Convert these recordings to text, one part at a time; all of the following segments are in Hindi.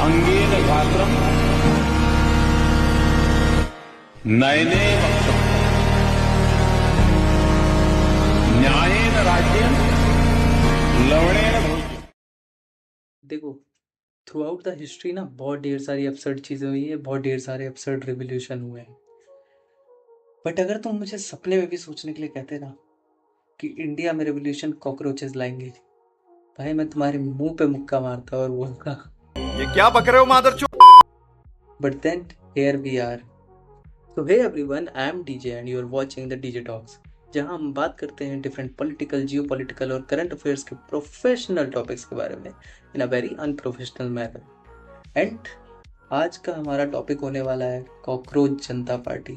अंगेन घात्रम नयने वक्त्रम न्यायेन राज्येन लवणेन भोज्यम। देखो, थ्रू आउट द हिस्ट्री ना बहुत ढेर सारी अपसर्ड चीज़ें हुई है, बहुत ढेर सारे अपसर्ड रिवोल्यूशन हुए हैं। बट अगर तुम मुझे सपने में भी सोचने के लिए कहते ना कि इंडिया में रेवोल्यूशन कॉकरोचेस लाएंगे, भाई मैं तुम्हारे मुंह पे मुक्का मारता और बोलता ये क्या बक रहे हो मादरचोद। But then here we are. तो hey everyone, I am DJ and you are watching the DJ talks, जहां हम बात करते हैं डिफरेंट पॉलिटिकल, जियोपॉलिटिकल और करंट अफेयर्स के प्रोफेशनल टॉपिक्स के बारे में in a very unprofessional manner. And आज का हमारा टॉपिक होने वाला है कॉकरोच जनता पार्टी।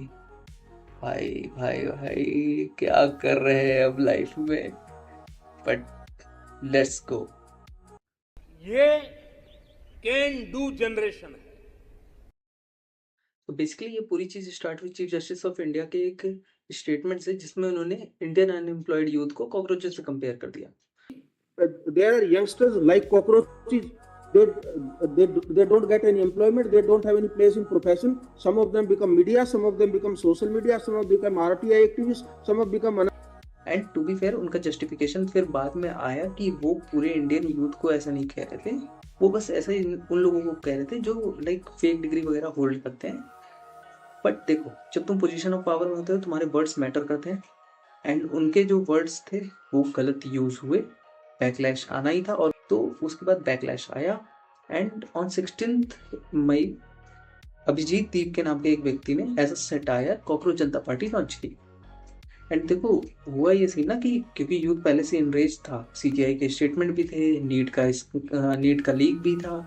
भाई भाई भाई क्या कर रहे हैं अब लाइफ में, बट लेट्स गो। ये कैन डू जनरेशन है। तो बेसिकली ये पूरी चीज स्टार्ट हुई चीफ जस्टिस ऑफ इंडिया के एक स्टेटमेंट से, जिसमें उन्होंने इंडियन अनएम्प्लॉयड यूथ को कॉकरोचेस से कंपेयर कर दिया। There are youngsters like cockroaches. They, they don't get any employment. They don't have any place in profession. Some of them become media. Some of them become social media. Some of them become RTI activists. Some of them become. And to be fair, उनका जस्टिफिकेशन फिर बाद में आया कि वो पूरे इंडियन यूथ को ऐसा नहीं कह रहे थे, वो बस ऐसा ही उन लोगों को कह रहे थे जो लाइक फेक डिग्री वगैरह होल्ड करते हैं। बट देखो, जब तुम पोजीशन ऑफ पावर में होते हो तुम्हारे वर्ड्स मैटर करते हैं, एंड उनके जो वर्ड्स थे वो गलत यूज हुए, बैकलैश आना ही था। और तो उसके बाद बैकलैश आया एंड ऑन 16 मई अभिजीत दीप के नाम के एक व्यक्ति ने as a satire cockroach Janata party launch की। एंड देखो, हुआ ये सी ना कि क्योंकि यूथ पहले से इनरेज था, सीजीआई के स्टेटमेंट भी थे, नीट का लीक भी था,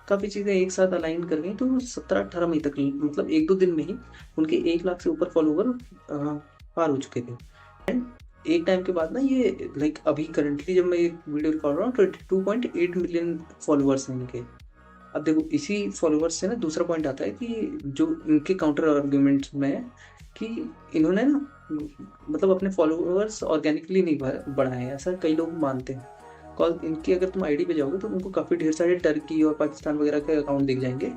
काफ़ी चीज़ें एक साथ अलाइन कर गई। तो 17-18 मई तक, मतलब 1-2 दिन में ही उनके 1 लाख से ऊपर फॉलोवर पार हो चुके थे। एंड एक टाइम के बाद ना ये लाइक अभी करंटली जब मैं ये वीडियो रिकॉर्ड रहा हूँ 22.8 मिलियन फॉलोअर्स हैं इनके। अब देखो, इसी फॉलोअर्स से ना दूसरा पॉइंट आता है कि जो इनके काउंटर आर्ग्यूमेंट्स में है कि इन्होंने ना मतलब अपने फॉलोअर्स ऑर्गेनिकली नहीं बढ़ाए हैं, ऐसा कई लोग मानते हैं। कॉल इनकी अगर तुम आईडी पे जाओगे तो उनको काफ़ी ढेर सारे टर्की और पाकिस्तान वगैरह के अकाउंट दिख जाएंगे।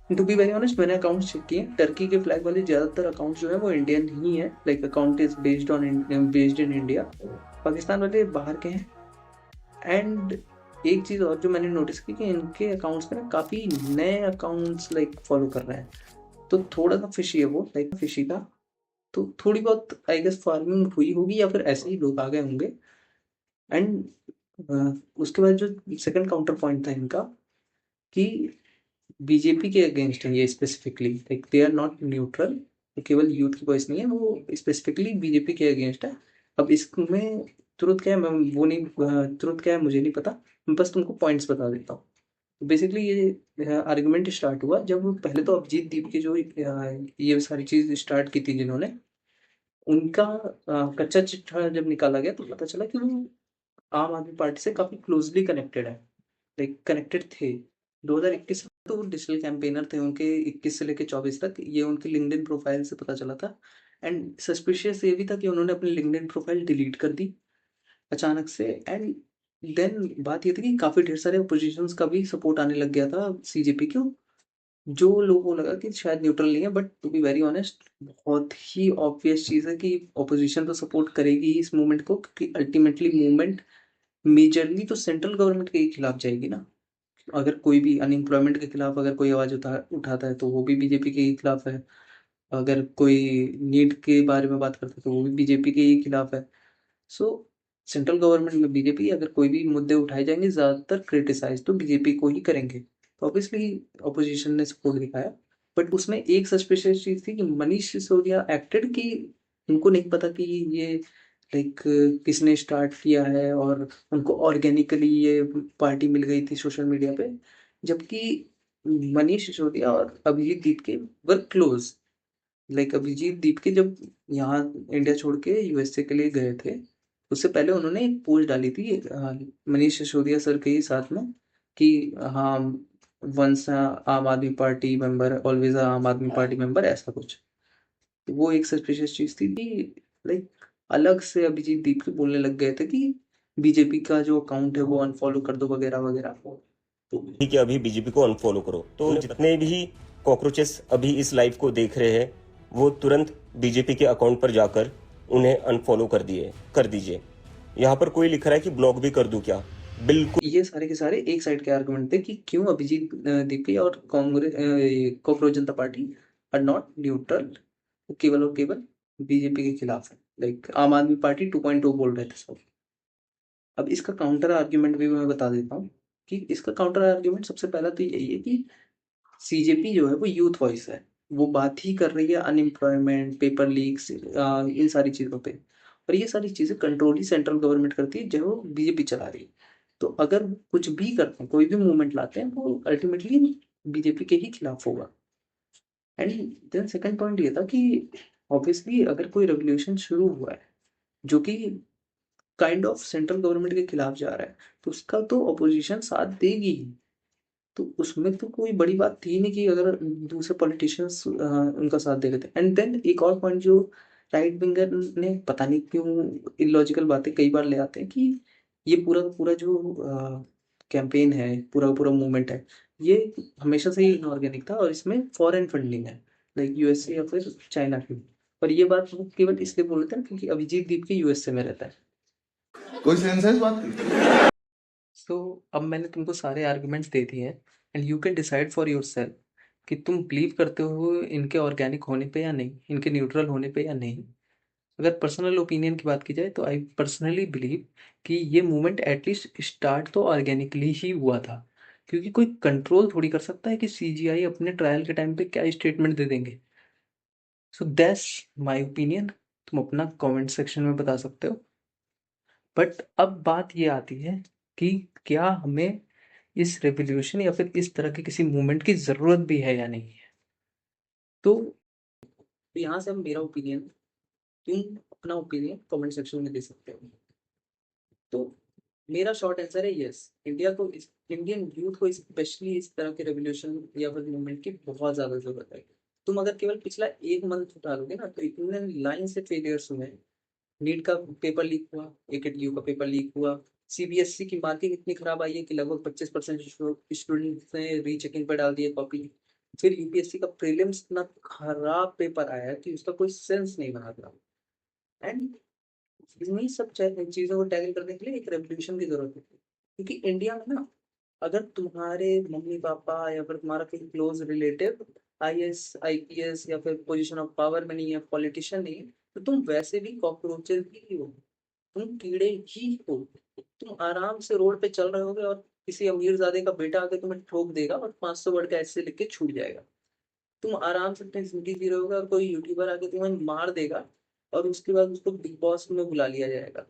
टू बी वेरी ऑनेस्ट, मैंने अकाउंट्स चेक किए, टर्की के फ्लैग वाले ज़्यादातर अकाउंट्स जो है वो इंडियन ही है, like account is based in India. Pakistan वाले बाहर के हैं। एंड एक चीज़ और जो मैंने नोटिस की कि इनके अकाउंट्स में ना काफ़ी नए अकाउंट्स लाइक फॉलो कर रहे हैं, तो थोड़ा सा फिशी है वो, लाइक फिशी का। तो थोड़ी बहुत आई गेस फार्मिंग हुई होगी या फिर ऐसे ही लोग आ गए होंगे। एंड उसके बाद जो सेकंड काउंटर पॉइंट था इनका कि बीजेपी के अगेंस्ट है ये specifically, like they are not neutral, केवल यूथ की वॉइस नहीं है, वो स्पेसिफिकली बीजेपी के अगेंस्ट है। अब इसमें तुरंत क्या है, मैं वो नहीं तुरंत क्या है मुझे नहीं पता, मैं बस तुमको पॉइंट्स बता देता हूँ। बेसिकली ये आर्गुमेंट स्टार्ट हुआ जब पहले तो अभिजीत दीप की जो ये सारी चीज़ स्टार्ट की थी जिन्होंने, उनका कच्चा चिट्ठा जब निकाला गया तो पता चला कि वो आम आदमी पार्टी से काफ़ी क्लोजली कनेक्टेड है, लाइक कनेक्टेड थे। 2021 में तो वो डिजिटल कैंपेनर थे उनके, 21 से लेकर 24 तक, ये उनके लिंक्डइन प्रोफाइल से पता चला था। एंड सस्पिशियस ये भी था कि उन्होंने अपनी लिंक्डइन प्रोफाइल डिलीट कर दी अचानक से। एंड देन बात ये थी कि काफ़ी ढेर सारे अपोजिशंस का भी सपोर्ट आने लग गया था सीजेपी को, जो लोगों को लगा कि शायद न्यूट्रल नहीं है। But to be very honest, बहुत ही ऑब्वियस चीज़ है कि ऑपोजिशन तो सपोर्ट करेगी ही इस मूवमेंट को, क्योंकि अल्टीमेटली मूवमेंट मेजरली तो सेंट्रल गवर्नमेंट के ही खिलाफ जाएगी ना। अगर कोई भी अनएम्प्लॉयमेंट के खिलाफ अगर कोई आवाज़ उठाता है तो वो भी बीजेपी के ही खिलाफ है। अगर कोई नीट के बारे में बात करता है तो वो भी बीजेपी के ही खिलाफ है। सो सेंट्रल गवर्नमेंट में बीजेपी, अगर कोई भी मुद्दे उठाए जाएंगे ज़्यादातर क्रिटिसाइज तो बीजेपी को ही करेंगे, तो ऑब्वियसली अपोजिशन ने सपोर्ट दिखाया। बट उसमें एक सस्पिशियस चीज़ थी कि मनीष सिसोदिया एक्टेड कि उनको नहीं पता कि ये लाइक किसने स्टार्ट किया है, और उनको ऑर्गेनिकली ये पार्टी मिल गई थी सोशल मीडिया पे, जबकि मनीष सिसोदिया और अभिजीत दीप के वर क्लोज। लाइक अभिजीत दीप के जब यहाँ इंडिया छोड़ के यूएसए के लिए गए थे, उससे पहले उन्होंने एक पोस्ट डाली थी मनीष सिसोदिया सर के ही साथ में कि हाँ, वंस आम आदमी पार्टी मेंबर ऑलवेज आम आदमी पार्टी मेंबर, ऐसा कुछ। तो वो एक सस्पिशियस चीज़ थी कि लाइक अलग से अभिजीत दीप के बोलने लग गए थे कि बीजेपी का जो अकाउंट है वो अनफॉलो कर दो वगैरह वगैरह। तो कि अभी बीजेपी को अनफॉलो करो। तो जितने भी कॉकरोचेस अभी इस लाइव को देख रहे हैं वो तुरंत बीजेपी के अकाउंट पर जाकर उन्हें अनफॉलो कर दीजिए। यहाँ पर कोई लिख रहा है कि ब्लॉक भी कर दूं क्या? बिल्कुल। ये सारे के सारे एक साइड के आर्गुमेंट थे कि क्यों अभिजीत दीपी और Congress cockroach Janata party are not neutral, वो केवल और केवल बीजेपी के खिलाफ है। लाइक आम आदमी पार्टी 2.0 बोल रहे थे सब। अब इसका काउंटर आर्ग्यूमेंट भी मैं बता देता हूँ कि इसका काउंटर आर्ग्यूमेंट सबसे पहला तो यही है कि सीजेपी जो है वो यूथ वॉइस है, वो बात ही कर रही है अनएम्प्लॉयमेंट, पेपर लीक्स, इन सारी चीज़ों पे, और ये सारी चीज़ें कंट्रोल ही सेंट्रल गवर्नमेंट करती है जो बीजेपी चला रही है। तो अगर कुछ भी करते हैं, कोई भी मूवमेंट लाते हैं, वो अल्टीमेटली बीजेपी के ही खिलाफ होगा। एंड देन सेकंड पॉइंट ये था कि ऑब्वियसली अगर कोई रेवोल्यूशन शुरू हुआ है जो कि काइंड ऑफ सेंट्रल गवर्नमेंट के खिलाफ जा रहा है, तो उसका तो अपोजिशन साथ देगी ही। तो उसमें तो कोई बड़ी बात थी नहीं कि अगर दूसरे पॉलिटिशियंस उनका साथ दे रहे थे। एंड देन एक और पॉइंट जो राइट विंगर ने पता नहीं क्यों इलॉजिकल बातें कई बार ले आते हैं कि ये पूरा पूरा जो कैंपेन है, पूरा पूरा मूवमेंट है, ये हमेशा से ही इनऑर्गेनिक था और इसमें फॉरेन फंडिंग है, लाइक यूएसए या फिर चाइना की। और ये बात वो केवल इसलिए बोल रहे थे क्योंकि अभिजीत दीप के यूएसए में रहता है। कोई सेंस है इस बात की? सो अब मैंने तुमको सारे आर्गुमेंट्स दे दिए हैं and you can decide for your self कि तुम बिलीव करते हो इनके ऑर्गेनिक होने पे या नहीं, इनके न्यूट्रल होने पे या नहीं। अगर पर्सनल ओपिनियन की बात की जाए तो आई पर्सनली बिलीव कि ये मूवमेंट एटलीस्ट स्टार्ट तो ऑर्गेनिकली ही हुआ था, क्योंकि कोई कंट्रोल थोड़ी कर सकता है कि सीजीआई अपने ट्रायल के टाइम पे क्या स्टेटमेंट दे देंगे। सो दैट्स माय ओपिनियन, तुम अपना कमेंट सेक्शन में बता सकते हो। बट अब बात ये आती है कि क्या हमें इस रेवोल्यूशन या फिर इस तरह के किसी मूवमेंट की ज़रूरत भी है या नहीं है। तो यहाँ से हम मेरा ओपिनियन, तुम अपना ओपिनियन कमेंट सेक्शन में दे सकते हो। तो मेरा शॉर्ट आंसर है यस, इंडियन यूथ को स्पेशली इस तरह के रेवोल्यूशन या फिर मूवमेंट की बहुत ज़्यादा ज़रूरत है। तुम अगर केवल पिछला एक मंथ उठा लोगे ना, तो इतने लाइन से फेलियर्स हुए। नीट का पेपर लीक हुआ, एकेडयू का पेपर लीक हुआ, सीबीएसई की मार्किंग इतनी खराब आई है कि लगभग 25% स्टूडेंट्स ने रीचेकिंग पर डाल दिया कॉपी। फिर यूपीएससी का प्रीलिम्स इतना खराब पेपर आया कि उसका कोई सेंस नहीं बना था। एंड इन्हीं सब चीज़ों को टैकल करने के लिए एक रेवोल्यूशन की जरूरत है, क्योंकि इंडिया में ना, अगर तुम्हारे मम्मी पापा या फिर तुम्हारा कोई क्लोज रिलेटिव आईएएस आईपीएस या फिर पोजीशन ऑफ पावर में नहीं है, पॉलिटिशियन नहीं है, तो तुम वैसे भी कॉकरोचेस ही हो, तुम कीड़े ही हो। तुम आराम से रोड पे चल रहे होगे और किसी अमीरजादे का बेटा आके तुम्हें ठोक देगा और 500 वर्ड का ऐसे लिख के छूट जाएगा। तुम आराम से अपनी जिंदगी जी रहे होगे और कोई यूट्यूबर आके तुम्हें मार देगा और उसके बाद उसको बिग बॉस में बुला लिया जाएगा।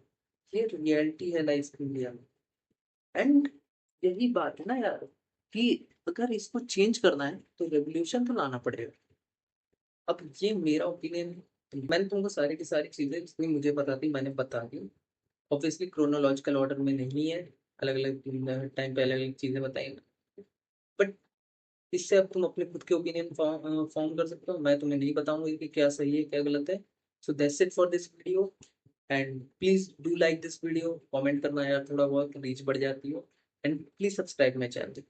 ये रियलिटी है लाइफ इंडिया में। एंड यही बात है ना यार, कि अगर इसको चेंज करना है तो रेवोल्यूशन तो लाना पड़ेगा। अब ये मेरा ओपिनियन है, मैंने तुमको सारी की सारी चीजें जितनी मुझे पता थी मैंने बता दी। ऑब्वियसली क्रोनोलॉजिकल ऑर्डर में नहीं है, अलग अलग टाइम पे अलग अलग चीजें बताई, बट इससे अब तुम अपने खुद के ओपिनियन फॉर्म कर सकते हो। मैं तुम्हें नहीं बताऊंगा कि क्या सही है क्या गलत है। So that's it for this video and please do like this video, comment करना यार, थोड़ा बहुत रीच बढ़ जाती हो, and please subscribe my channel.